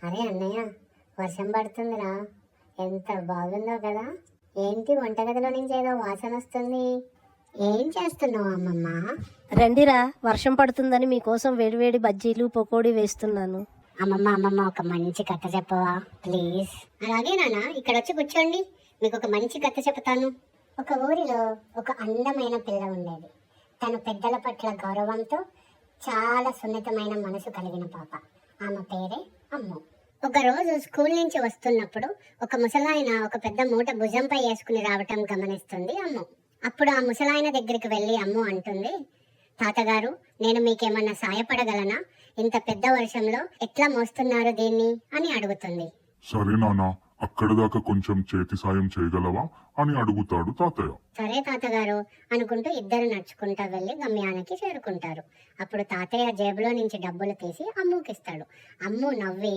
అరే అన్నయ్య, వర్షం పడుతుందిరా. ఎంత బాగుందో కదా. ఏంటి వంటగదిలో నుంచి ఏదో వాసన వస్తుంది? ఏం చేస్తున్నావు అమ్మమ్మ? రండిరా, వర్షం పడుతుందని మీకోసం వేడివేడి బజ్జీలు పకోడీ వేస్తున్నాను. అమ్మమ్మ అమ్మమ్మ, ఒక మంచి కథ చెప్పవా ప్లీజ్? అలాగే నాన్న, ఇక్కడ వచ్చి కూర్చోండి, మీకు ఒక మంచి కథ చెప్తాను. ఒక ఊరిలో ఒక అందమైన పిల్ల ఉండేది. తన పెద్దల పట్ల గౌరవంతో చాలా సున్నితమైన మనసు కలిగిన పాప. ఆమె పేరే అమ్ము. ఒకరోజు స్కూల్ నుంచి వస్తున్నప్పుడు ఒక ముసలాయన ఒక పెద్ద మూట భుజంపై వేసుకుని రావటం గమనిస్తుంది అమ్ము. అప్పుడు ఆ ముసలాయన దగ్గరికి వెళ్ళి అమ్ము అంటుంది, తాతగారు, నేను మీకేమన్నా సాయపడగలనా? ఇంత పెద్ద వర్షంలో ఎట్లా మోస్తున్నారు దీన్ని అని అడుగుతుంది. సరే నాన్న, అక్కడి దాకా కొంచెం చేతి సాయం చేయగలవా అని అడుగుతాడు తాతయ్య. సరే తాతగారు అనుకుంటూ ఇద్దరు నడుచుకుంటూ వెళ్ళి గమ్యానికి చేరుకుంటారు. అప్పుడు తాతయ్య జేబులో నుంచి డబ్బులు తీసి అమ్ముకిస్తాడు. అమ్ము నవ్వి,